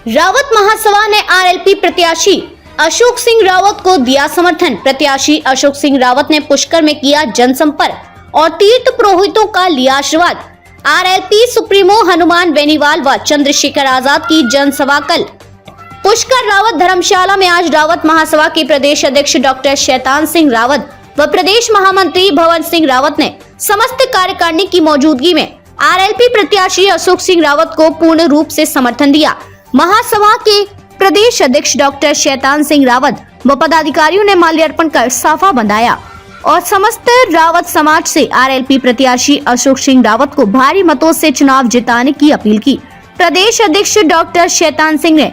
रावत महासभा ने आरएलपी प्रत्याशी अशोक सिंह रावत को दिया समर्थन। प्रत्याशी अशोक सिंह रावत ने पुष्कर में किया जनसंपर्क और तीर्थ पुरोहितों का लिया आशीर्वाद। आरएलपी सुप्रीमो हनुमान बेनीवाल व चंद्रशेखर आजाद की जनसभा कल पुष्कर रावत धर्मशाला में। आज रावत महासभा के प्रदेश अध्यक्ष डॉक्टर शैतान सिंह रावत व प्रदेश महामंत्री भवन सिंह रावत ने समस्त कार्यकारिणी की मौजूदगी में आरएलपी प्रत्याशी अशोक सिंह रावत को पूर्ण रूप से समर्थन दिया। महासभा के प्रदेश अध्यक्ष डॉक्टर शैतान सिंह रावत व पदाधिकारियों ने माल्यार्पण कर साफा बंधाया और समस्त रावत समाज से आरएलपी प्रत्याशी अशोक सिंह रावत को भारी मतों से चुनाव जिताने की अपील की। प्रदेश अध्यक्ष डॉक्टर शैतान सिंह ने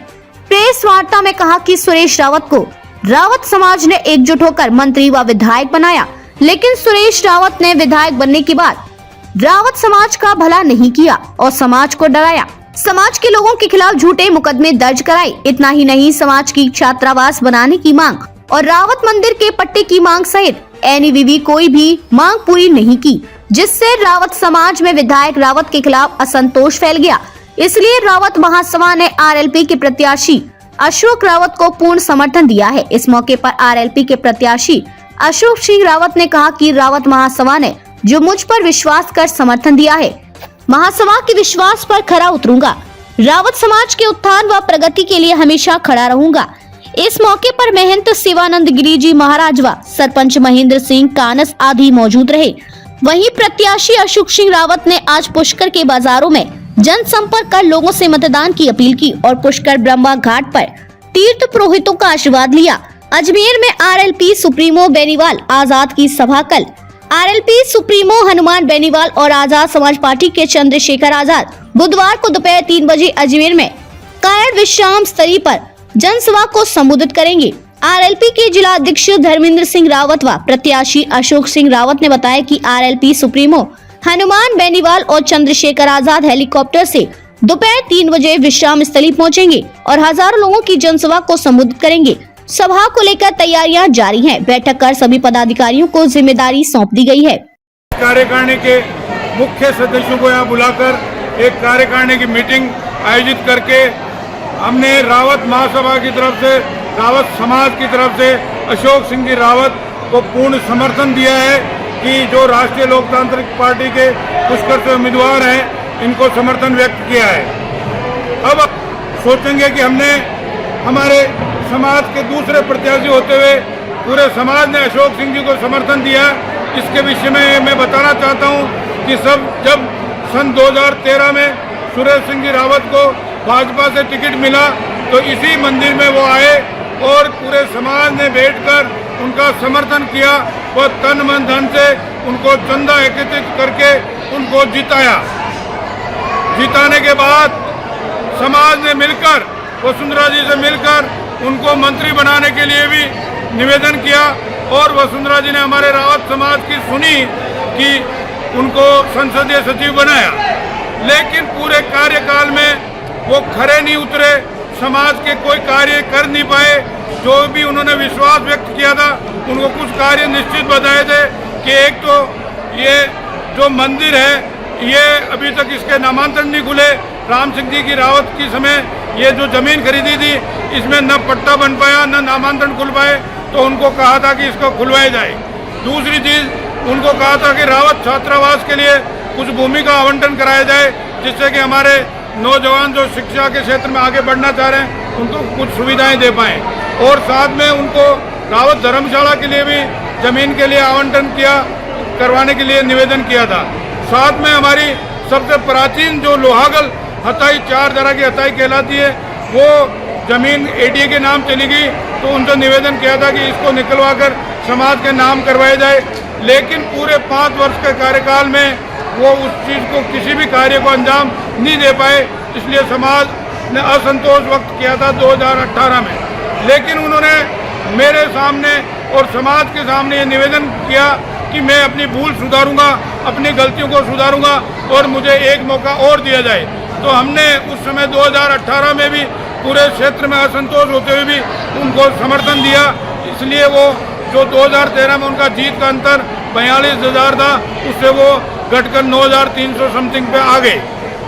प्रेस वार्ता में कहा कि सुरेश रावत को रावत समाज ने एकजुट होकर मंत्री व विधायक बनाया, लेकिन सुरेश रावत ने विधायक बनने के बाद रावत समाज का भला नहीं किया और समाज को डराया। समाज के लोगों के खिलाफ झूठे मुकदमे दर्ज कराए। इतना ही नहीं, समाज की छात्रावास बनाने की मांग और रावत मंदिर के पट्टे की मांग सहित एनईवीवी कोई भी मांग पूरी नहीं की, जिससे रावत समाज में विधायक रावत के खिलाफ असंतोष फैल गया। इसलिए रावत महासभा ने आरएलपी के प्रत्याशी अशोक रावत को पूर्ण समर्थन दिया है। इस मौके पर आरएलपी के प्रत्याशी अशोक सिंह रावत ने कहा कि रावत महासभा ने जो मुझ पर विश्वास कर समर्थन दिया है, महासभा के विश्वास पर खरा उतरूंगा। रावत समाज के उत्थान व प्रगति के लिए हमेशा खड़ा रहूंगा। इस मौके पर महंत शिवानंद गिरी जी महाराज व सरपंच महेंद्र सिंह कानस आदि मौजूद रहे। वहीं प्रत्याशी अशोक सिंह रावत ने आज पुष्कर के बाजारों में जनसंपर्क कर लोगों से मतदान की अपील की और पुष्कर ब्रह्मा घाट पर तीर्थ पुरोहितों का आशीर्वाद लिया। अजमेर में आरएलपी सुप्रीमो बेनीवाल आजाद की सभा कल आरएलपी सुप्रीमो हनुमान बेनीवाल और आजाद समाज पार्टी के चंद्रशेखर आजाद बुधवार को दोपहर 3 बजे अजमेर में कायड़ विश्राम स्थली पर जनसभा को संबोधित करेंगे। आरएलपी के जिला अध्यक्ष धर्मेंद्र सिंह रावत व प्रत्याशी अशोक सिंह रावत ने बताया कि आरएलपी सुप्रीमो हनुमान बेनीवाल और चंद्रशेखर आजाद हेलीकॉप्टर से दोपहर 3 बजे विश्राम स्थली पहुंचेंगे और हजारों लोगों की जनसभा को संबोधित करेंगे। सभा को लेकर तैयारियां जारी हैं। बैठक कर सभी पदाधिकारियों को जिम्मेदारी सौंप दी गई है। कार्यकारिणी के मुख्य सदस्यों को यहाँ बुलाकर एक कार्यकारिणी की मीटिंग आयोजित करके हमने रावत महासभा की तरफ से, रावत समाज की तरफ से अशोक सिंह जी रावत को पूर्ण समर्थन दिया है कि जो राष्ट्रीय लोकतांत्रिक पार्टी के पुष्कर से उम्मीदवार हैं, इनको समर्थन व्यक्त किया है। अब सोचेंगे कि हमने हमारे समाज के दूसरे प्रत्याशी होते हुए पूरे समाज ने अशोक सिंह जी को समर्थन दिया। इसके विषय में मैं बताना चाहता हूं कि जब सन 2013 में सुरेश सिंह जी रावत को भाजपा से टिकट मिला तो इसी मंदिर में वो आए और पूरे समाज ने बैठकर उनका समर्थन किया। वो तन मन धन से उनको चंदा एकत्रित करके उनको जिताया। जिताने के बाद समाज ने मिलकर, वसुंधरा जी से मिलकर उनको मंत्री बनाने के लिए भी निवेदन किया और वसुंधरा जी ने हमारे रावत समाज की सुनी कि उनको संसदीय सचिव बनाया। लेकिन पूरे कार्यकाल में वो खरे नहीं उतरे, समाज के कोई कार्य कर नहीं पाए। जो भी उन्होंने विश्वास व्यक्त किया था, उनको कुछ कार्य निश्चित बताए थे कि एक तो ये जो मंदिर है, ये अभी तक इसके नामांतरण नहीं खुले। राम सिंह जी की रावत की समय ये जो जमीन खरीदी थी, इसमें न पट्टा बन पाया न नामांतरण खुल पाए, तो उनको कहा था कि इसको खुलवाया जाए। दूसरी चीज़, उनको कहा था कि रावत छात्रावास के लिए कुछ भूमि का आवंटन कराया जाए, जिससे कि हमारे नौजवान जो शिक्षा के क्षेत्र में आगे बढ़ना चाह रहे हैं, उनको कुछ सुविधाएं दे पाएँ। और साथ में उनको रावत धर्मशाला के लिए भी जमीन के लिए आवंटन करवाने के लिए निवेदन किया था। साथ में हमारी सबसे प्राचीन जो लोहागल हथाई, 4 तरह की हथाई कहलाती है, वो जमीन एडीए के नाम चली गई, तो उनसे निवेदन किया था कि इसको निकलवा कर समाज के नाम करवाए जाए। लेकिन पूरे 5 वर्ष के कार्यकाल में वो उस चीज़ को, किसी भी कार्य को अंजाम नहीं दे पाए। इसलिए समाज ने असंतोष व्यक्त किया था 2018 में। लेकिन उन्होंने मेरे सामने और समाज के सामने ये निवेदन किया कि मैं अपनी भूल सुधारूंगा, अपनी गलतियों को सुधारूंगा और मुझे एक मौका और दिया जाए। तो हमने उस समय 2018 में भी पूरे क्षेत्र में असंतोष होते हुए भी उनको समर्थन दिया। इसलिए वो जो 2013 में उनका जीत का अंतर 42,000 था, उससे वो घटकर 9,300 समथिंग पे आ गए।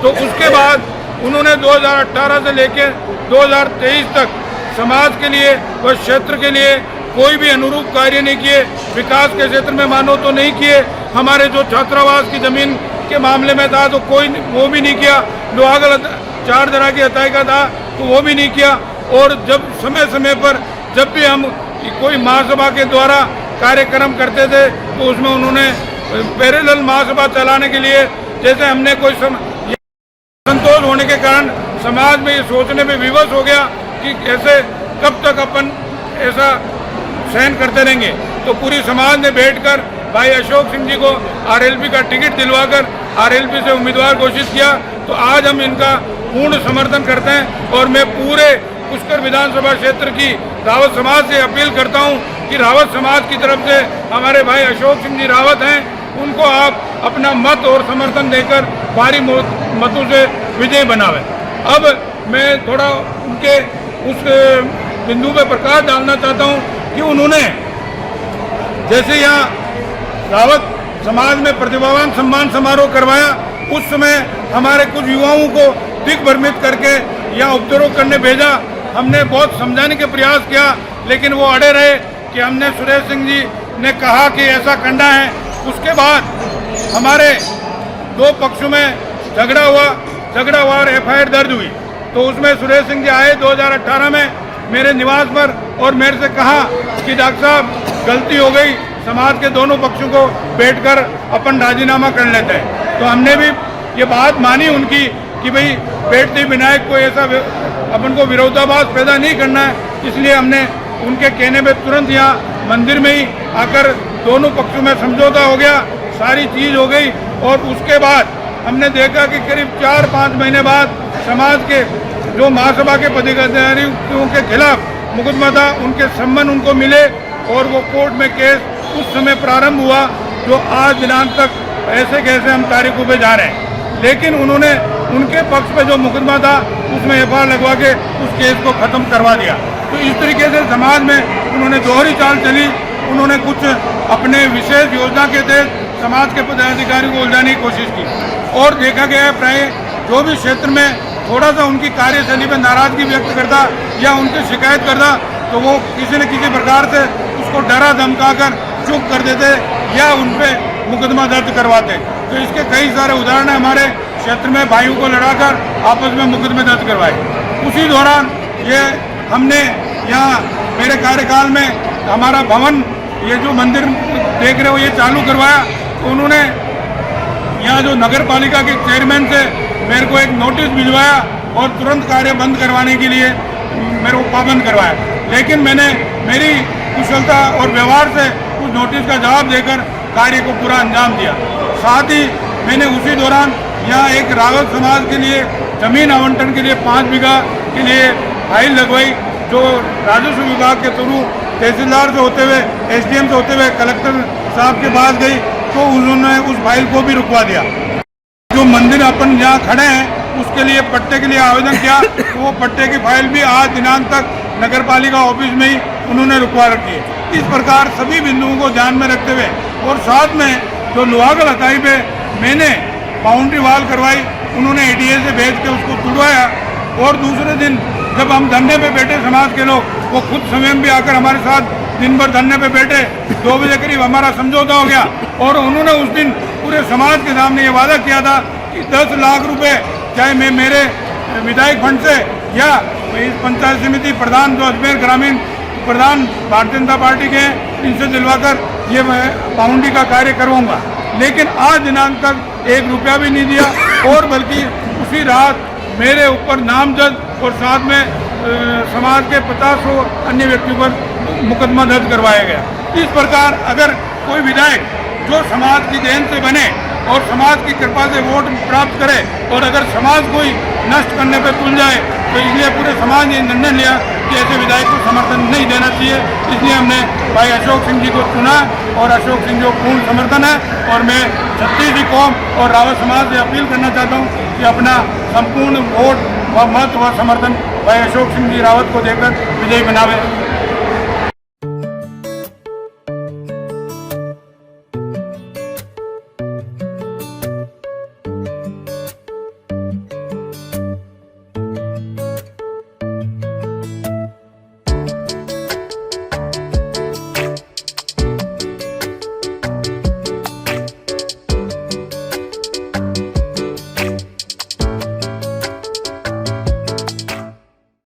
तो उसके बाद उन्होंने 2018 से लेकर 2023 तक समाज के लिए व क्षेत्र के लिए कोई भी अनुरूप कार्य नहीं किए। विकास के क्षेत्र में मानो तो नहीं किए, हमारे जो छात्रावास की जमीन के मामले में था तो कोई वो भी नहीं किया, लोहागल 4 तरह की हताई का था तो वो भी नहीं किया। और जब समय समय पर जब भी हम कोई महासभा के द्वारा कार्यक्रम करते थे तो उसमें उन्होंने पैरेलल महासभा चलाने के लिए, जैसे हमने कोई संतोष होने के कारण समाज में ये सोचने में विवश हो गया कि कैसे कब तक अपन ऐसा सहन करते रहेंगे, तो पूरी समाज ने बैठकर भाई अशोक सिंह जी को आरएलपी का टिकट दिलवाकर आरएलपी से उम्मीदवार घोषित किया। तो आज हम इनका पूर्ण समर्थन करते हैं और मैं पूरे पुष्कर विधानसभा क्षेत्र की रावत समाज से अपील करता हूं कि रावत समाज की तरफ से हमारे भाई अशोक सिंह जी रावत हैं, उनको आप अपना मत और समर्थन देकर भारी मतों से विजयी बनावें। अब मैं थोड़ा उनके उस बिंदु पे प्रकाश डालना चाहता हूं कि उन्होंने जैसे यहाँ रावत समाज में प्रतिभावान सम्मान समारोह करवाया, उस समय हमारे कुछ युवाओं को दिग्भ्रमित करके यहाँ उपद्रव करने भेजा। हमने बहुत समझाने के प्रयास किया लेकिन वो अड़े रहे कि हमने सुरेश सिंह जी ने कहा कि ऐसा करना है। उसके बाद हमारे 2 पक्षों में झगड़ा हुआ और एफआईआर दर्ज हुई। तो उसमें सुरेश सिंह जी आए 2018 में मेरे निवास पर और मेरे से कहा कि डॉक्टर साहब गलती हो गई, समाज के दोनों पक्षों को बैठकर अपन राजीनामा कर लेते हैं। तो हमने भी ये बात मानी उनकी कि भाई बैठते विनायक को ऐसा अपन को विरोधाभास पैदा नहीं करना है, इसलिए हमने उनके कहने पे तुरंत यहाँ मंदिर में ही आकर दोनों पक्षों में समझौता हो गया, सारी चीज़ हो गई। और उसके बाद हमने देखा कि करीब 4-5 महीने बाद समाज के जो महासभा के पदाधिकारियों के खिलाफ मुकदमा था, उनके सम्मन उनको मिले और वो कोर्ट में केस उस समय प्रारंभ हुआ जो आज दिनांक तक ऐसे कैसे हम तारीखों पे जा रहे हैं। लेकिन उन्होंने उनके पक्ष पे जो मुकदमा था उसमें एफआईआर लगवा के उस केस को ख़त्म करवा दिया। तो इस तरीके से समाज में उन्होंने दोहरी चाल चली। उन्होंने कुछ अपने विशेष योजना के तहत समाज के पदाधिकारियों को उलझाने की कोशिश की और देखा गया है प्राय जो भी क्षेत्र में थोड़ा सा उनकी कार्यशैली पर नाराजगी व्यक्त करता या उनकी शिकायत करता तो वो किसी न किसी प्रकार से उसको डरा धमका कर चुप कर देते या उन पर मुकदमा दर्ज करवाते। तो इसके कई सारे उदाहरण हमारे क्षेत्र में भाइयों को लड़ाकर आपस में मुकदमे दर्ज करवाए। उसी दौरान ये हमने यहाँ मेरे कार्यकाल में हमारा भवन ये जो मंदिर देख रहे हो ये चालू करवाया। तो उन्होंने यहाँ जो नगर पालिका के चेयरमैन से मेरे को एक नोटिस भिजवाया और तुरंत कार्य बंद करवाने के लिए मेरे को पाबंद करवाया। लेकिन मैंने मेरी कुशलता और व्यवहार से उस नोटिस का जवाब देकर कार्य को पूरा अंजाम दिया। साथ ही मैंने उसी दौरान यहाँ एक रावत समाज के लिए जमीन आवंटन के लिए 5 बीघा के लिए फाइल लगवाई जो राजस्व विभाग के थ्रू तहसीलदार से होते हुए एसडीएम से होते हुए कलेक्टर साहब के पास गई तो उन्होंने उस फाइल को भी रुकवा दिया। जो मंदिर अपन यहाँ खड़े हैं उसके लिए पट्टे के लिए आवेदन किया तो वो पट्टे की फाइल भी आज दिनांक तक नगर पालिका ऑफिस में ही उन्होंने रुकवा रखी है। इस प्रकार सभी बिंदुओं को ध्यान में रखते हुए और साथ में जो लोहागल हताई पे मैंने बाउंड्री वाल करवाई, उन्होंने एडीए से भेज के उसको तुड़वाया और दूसरे दिन जब हम धरने पे बैठे समाज के लोग वो खुद स्वयं भी आकर हमारे साथ दिन भर धरने पे बैठे। 2 बजे करीब हमारा समझौता हो गया और उन्होंने उस दिन पूरे समाज के सामने ये वादा किया था कि 10 लाख रुपए चाहे मैं मेरे विधायक फंड से या इस पंचायत समिति प्रधान जो अजमेर ग्रामीण प्रधान भारतीय जनता पार्टी के इनसे दिलवाकर ये मैं बाउंड्री का कार्य करवाऊंगा। लेकिन आज दिनांक तक 1 रुपया भी नहीं दिया और बल्कि उसी रात मेरे ऊपर नामजद और साथ में समाज के 50 अन्य व्यक्तियों पर मुकदमा दर्ज करवाया गया। इस प्रकार अगर कोई विधायक जो समाज की देन से बने और समाज की कृपा से वोट प्राप्त करे और अगर समाज कोई नष्ट करने पर तुल जाए तो इसलिए पूरे समाज ने निर्णय लिया कि ऐसे विधायक को समर्थन नहीं देना चाहिए। इसलिए हमने भाई अशोक सिंह जी को चुना और अशोक सिंह जी को पूर्ण समर्थन है और मैं छत्तीसगढ़ी कौम और रावत समाज से अपील करना चाहता हूँ कि अपना संपूर्ण वोट व मत व समर्थन भाई अशोक सिंह जी रावत को देकर विजयी बनावे।